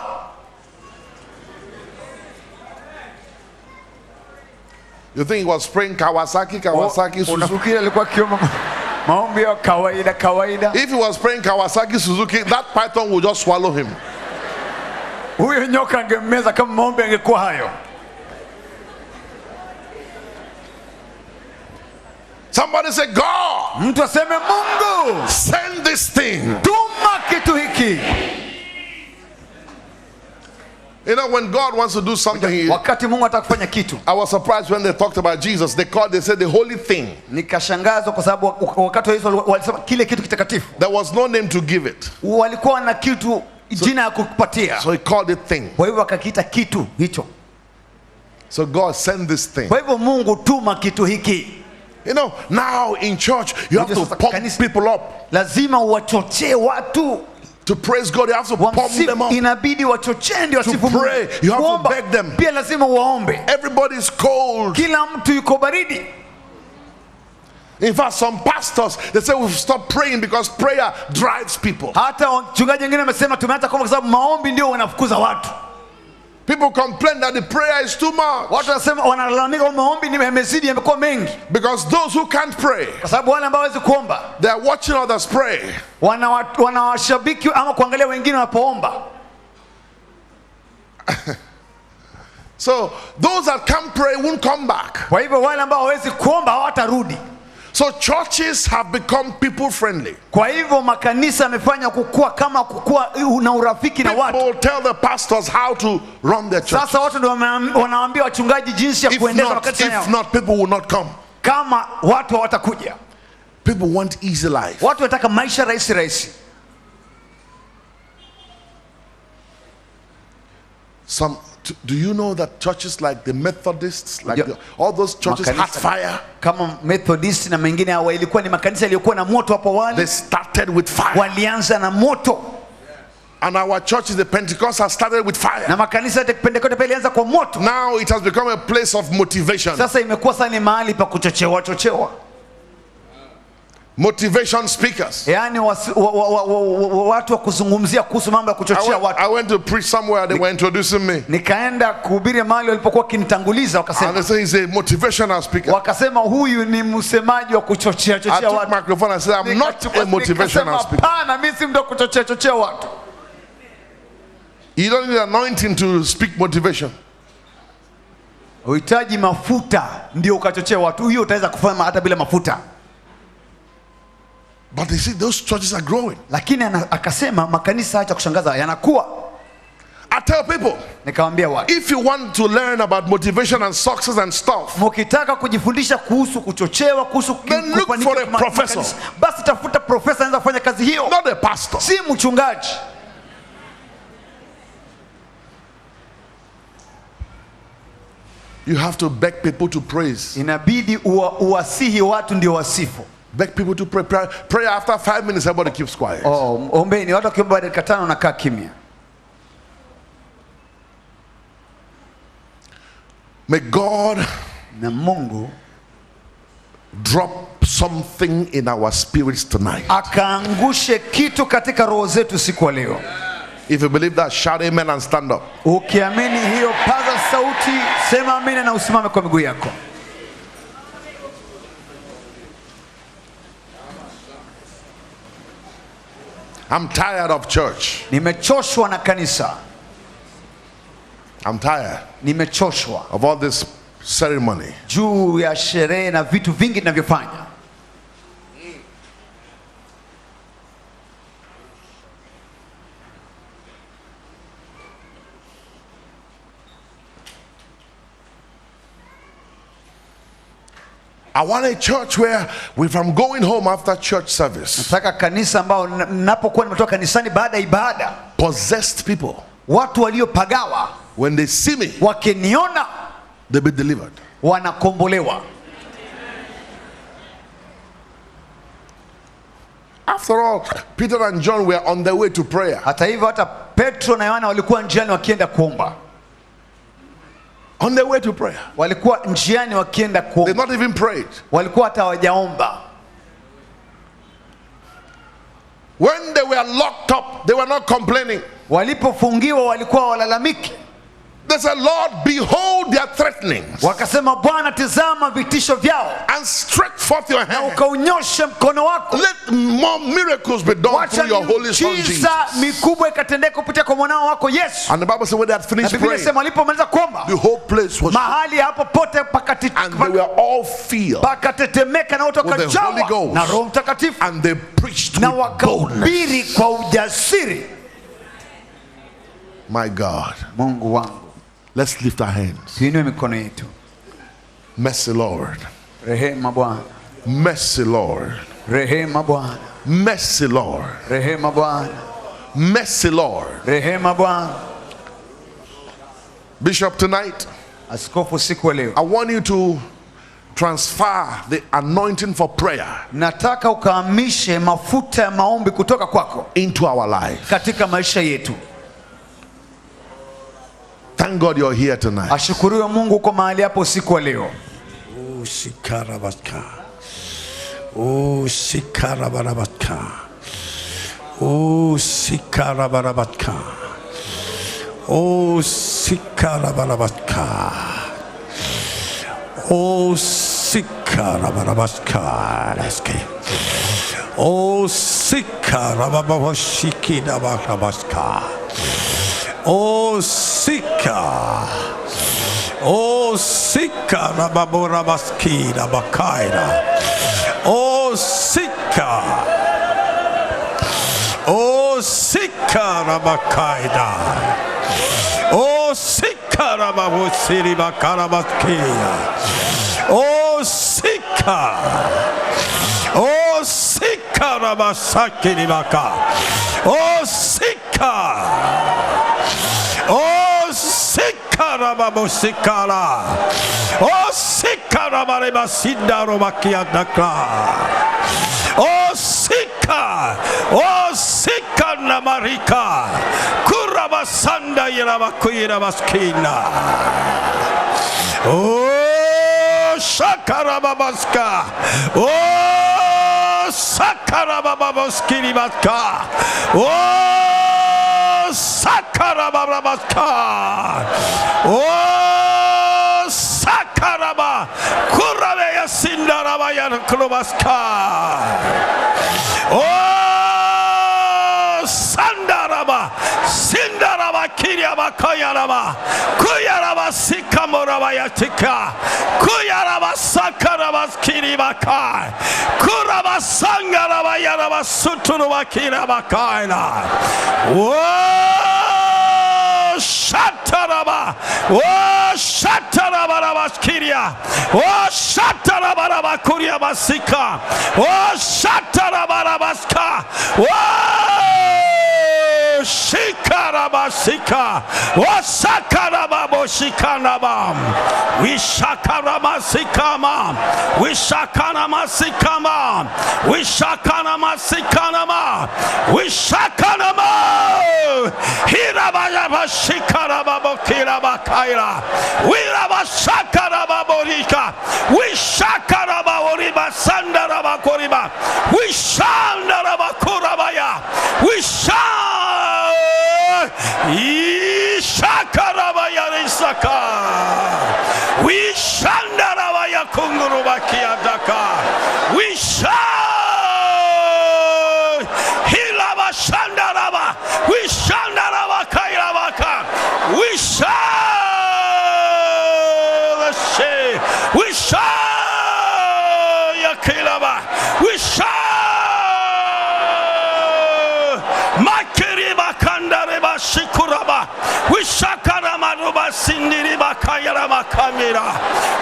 You think he was praying Kawasaki, Suzuki? Unafikiri alikuwa akiomba maombi ya kawaida? If he was praying Kawasaki, Suzuki, that python would just swallow him. Huyo nyoka angemeza kama maombi angekuwa hayo. Somebody say, God, mtu aseme Mungu, send this thing. Tuma kitu hiki. You know, when God wants to do something, wakati Mungu atakufanya kitu. I was surprised when they talked about Jesus. They said the holy thing. Nikashangazwa kwa sababu wakati Yesu walisema kile kitu kitakatifu. There was no name to give it. Walikuwa na kitu jina ya kukupatia. So he called it thing. Kwa hivyo akakiita kitu hicho. So God send this thing. Kwa hivyo Mungu tuma kitu hiki. You know, now in church you have to pump people up. Lazima uwachochee watu. To praise God, you have to pump them up. Inabidi wachochee ndio wasifu. To pray, you have to beg them. Pia lazima waombe. Everybody is cold. Kila mtu yuko baridi. In fact, some pastors, they say we've stopped praying because prayer drives people. Hata wachungaji wengine wamesema tumeacha kuomba kwa sababu maombi ndio wanafukuza watu. People complain that the prayer is too much. Watu wanasema wanalalamika maombi ni yamezidi, yamekuwa mengi. Because those who can't pray, kwa sababu wale ambao hawezi kuomba, they are watching others pray. Wanawashabiki ama kuangalia wengine wanapoomba. So those that can't pray won't come back. Kwa hivyo wale ambao hawezi kuomba hawatarudi. So churches have become people friendly. Kwa hivyo makanisa yamefanya kukua kama kukua na urafiki na watu. People tell the pastors how to run their church. Sasa watu ndio wanawaambia wachungaji jinsi ya kuendesha makanisa yao. If not, people will not come. Kama watu hawatakuja. People want easy life. Watu wanataka maisha rahisi. Do you know that churches like the Methodists, like all those churches had fire? Kama Methodists na mengine hao ilikuwa ni makanisa yaliyokuwa na moto hapo wale. They started with fire. Walianza na moto. And our churches, the Pentecost, has started with fire. Na makanisa ya Pentecost yalianza kwa moto. Now it has become a place of motivation. Sasa imekuwa sana mahali pa kuchochewa. Motivation speakers. Yani watu wa kuzungumzia kuhusu mambo ya kuchochea watu. I went to preach somewhere, they were introducing me. Nikaenda kuhubiri mahali walipokuwa kinitanguliza, wakasema. And they say he's a motivational speaker. Wakasema huyu ni msemaji wa kuchochea watu. I took microphone and said I'm not a motivational speaker. Hapana, mimi si mtu kuchochea watu. You don't need anointing to speak motivation. Uhitaji mafuta ndio ukachochea watu. Hiyo utaweza kufanya hata bila mafuta. But they see those churches are growing. Lakini akasema makanisa haya kushangaza yanakuwa. I tell people, nikamwambia watu, if you want to learn about motivation and success and stuff, mkitaka kujifundisha kuhusu kuchochewa, kuhusu look for a professor. Basi tafuta profesa anaweza kufanya kazi hiyo. Not a pastor. Si mchungaji. You have to beg people to praise. Inabidi uwasihi watu ndio wasifu. Beg people to pray. Pray after 5 minutes, everybody keeps quiet. Ombeni, watu wakiomba dakika 5 nakaa kimya. May God na Mungu drop something in our spirits tonight. Akaangushe kitu katika roho zetu siku leo. If you believe that, shout amen and stand up. Ukiamini hiyo, paza sauti, sema amina na usimame kwa miguu yako. I'm tired of church. Nimechoshwa na kanisa. I'm tired. Nimechoshwa of all this ceremony. Juu ya sherehe na vitu vingi tunavyofanya. I want a church where if I'm going home after church service, nataka kanisa ambao ninapokuwa nimetoka kanisani baada ya ibada, possessed people, watu waliopagawa, when they see me, wakiniona, they be delivered. Wanakombolewa. After all, Peter and John were on their way to prayer. Hata hivyo hata Petro na Yohana walikuwa njiani wakienda kuomba. On their way to prayer. Walikuwa njiani wakienda kuomba. They not even prayed. Walikuwa hata hawajaomba. When they were locked up, they were not complaining. Walipofungiwa walikuwa walalamiki. They said, Lord, behold their threatenings. Wakasema, Bwana tazama vitisho vyao. And stretch forth your hand. Na ukaunyoshe mkono wako. Let more miracles be done through your holy son Jesus. Mikubwa ikatendeka kupitia kwa mwanao wako Yesu. And the Bible said when they had finished praying, walipomaliza kuomba, the whole place was mahali hapo pote pakatetemeka. And they were all filled pakatetemeka na watu wakajawa na Roho Mtakatifu. And they preached na with wakahubiri kwa ujasiri. My God. Mungu wangu. Let's lift our hands. Tuinue mikono yetu. Mercy Lord. Rehema Bwana. Mercy Lord. Rehema Bwana. Mercy Lord. Rehema Bwana. Mercy Lord. Rehema Bwana. Bishop, tonight, askofu siku leo, I want you to transfer the anointing for prayer. Nataka ukahamishe mafuta ya maombi kutoka kwako into our life. Katika maisha yetu. Thank God you're here tonight. Ashukuriwe Mungu kwa mahali hapo siku leo. Sikarabatka. Sikarabatka. Sikarabatka. Sikarabatka. Sikarabatka. Sikarabatka. Sika rababora baskira bakaira. Sika rabakaida. Sika rababosiri bakarabakia. Sika rabasakiri baka. Sikarababosikara. Sikarabarebasindarobakiadaka. Sika namarika. Kurabasanda yerabakuirabaskina. Shakarababaska. Sakarababaskiribaka. Oh, Sakarababaska. Oh, Sakaraba. Kurabeya Sindarabaya Klubaska. Oh, Sandaraba. Sindaraba Kiriaba Kayaraba. Kuyaraba Sikamoraba Yatika. Kuyaraba Sakaraba Kiribaka. Kuraba Sangaraba Yaraba Suturuba Kiraba Kaina. Oh, Shataraba. Oh, Shataraba Kiria. Oh, Shataraba Kuria Basika. Oh, Shataraba Ska. Oh, Shikarabasika, Wasakarababoshikanabam, Wishakaramasikama, Wishakanamasikama, Wishakanamasikanama, Wishakanama, Hirabayabashikarababokirabakaira, Wirabashakarababorika, Wishakarababoriba Sandarabakoriba, Wishandarabakurabaya, Ishakarabaya Risaka. We Shandarabaya Kungurubakiadaka. We shall Hilaba Shandaraba. We Shandaraba Kairabaka. We shall we shall Yakilaba. We shall Shikuraba, we Shakaramaruba Sindiriba Kairaba Kamira,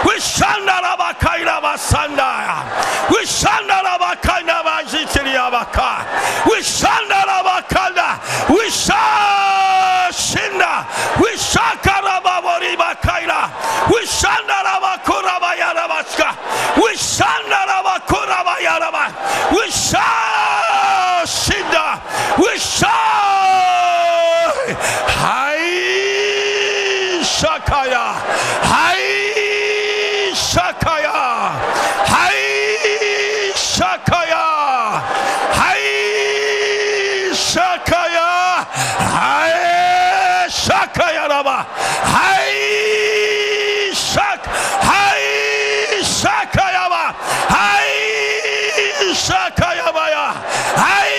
we Shandaraba Kairaba Sandaya, we Shandaraba Kainaba Jitiriabaka, we Shandaraba Kanda, we Shinda, we Shakaraba Boriba Kaira, we Shandaraba Kuraba Yarabaska, we Shandaraba Kuraba Yaraba, we Shinda, we Hai Shakaya, Hai Shakaya, Hai Shakaya, Hai Shakaya, Hai Shakaya Raba, Hai Shakayaba, Hai Shakayabaya, Hai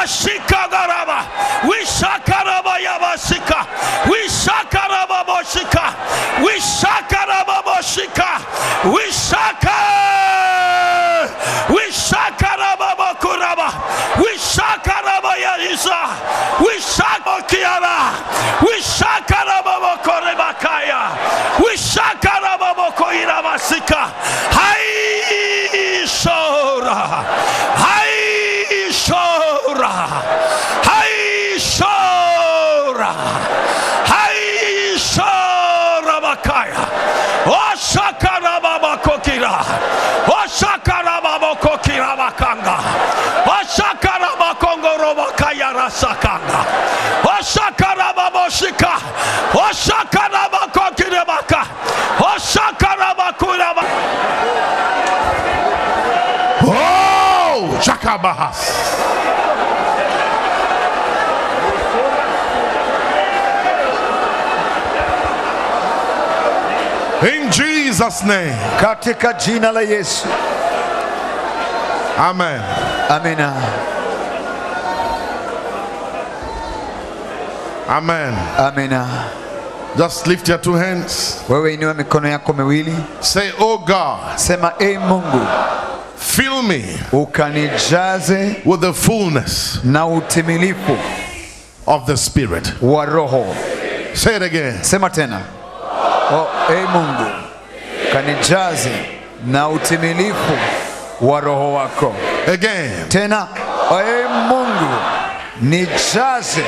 Shikagaraba, we Shakaraba Yabasika, we Shakaraba Boshika, we Shakaraba Boshika, we Shakaraba Bakuraba, we Shakaraba Yarisa, we Shakokiara, we Shakaraba Bokorebakaya, we Shakaraba Bokoirabasika, Hai Shora, Hai Shora, Hai Shora, Hai Shora Bakaya, Oshakaraba Bakokira, Oshakaraba Bakokira Bakanga, Oshakaraba Kongoroba Kayara Sakanga, Oshakaraba Boshika, Oshakaraba Kokirabaka, Oshakaraba Kuraba. Oh, Jakabahas. In Jesus' name. Katika jina la Yesu. Amen. Amina. Amen. Amina. Just lift your two hands. Wewe inua mikono yako miwili. Say, oh God. Sema, e Mungu. Fill me. Ukanijaze with the fullness na utimilifu of the Spirit. Wa Roho. Say it again. Sema tena. Oh, e Mungu. Kanijaze na utimilifu wa Roho wako. Again. Tena. Oh, e Mungu. Nijaze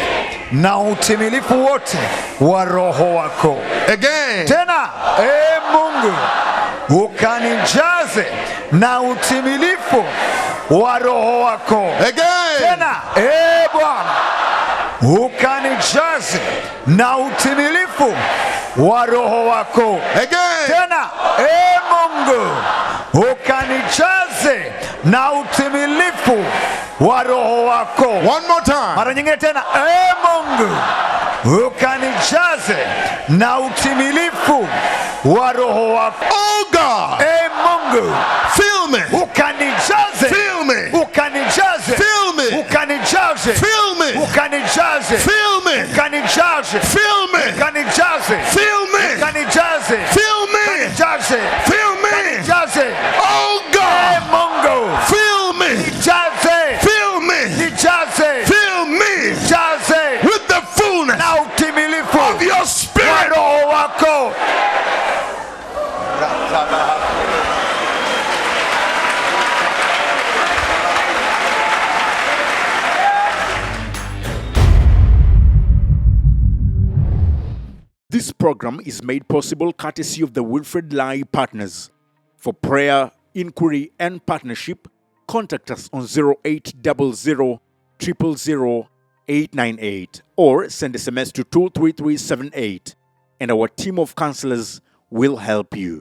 na utimilifu wote wa Roho wako. Again. Tena. E Mungu. Ukanijaze na utimilifu wa Roho wako. Again. Tena. E Bwana. Ukanijaze na utimilifu wa Roho wako. Again. Tena. E Mungu. ukanijaze na utimilifu wa Roho wako. One more time. Mara nyingine tena, Mungu ukanijaze na utimilifu wa Roho wako. Oh God, Mungu fill me, ukanijaze, fill me, ukanijaze, fill me, ukanijaze, fill me, ukanijaze, fill me, ukanijaze, fill me, ukanijaze, fill me, ukanijaze, fill me, ukanijaze, fill me. ukanijaze. Oh God, Mungu fill me, nijaze, fill me, nijaze, fill me nijaze with the fullness na utimilifu of your wa spirit. Roho wako. This program is made possible courtesy of the Wilfred Lai partners. For prayer, inquiry, and partnership, contact us on 0800 000 898 or send SMS to 23378, and our team of counselors will help you.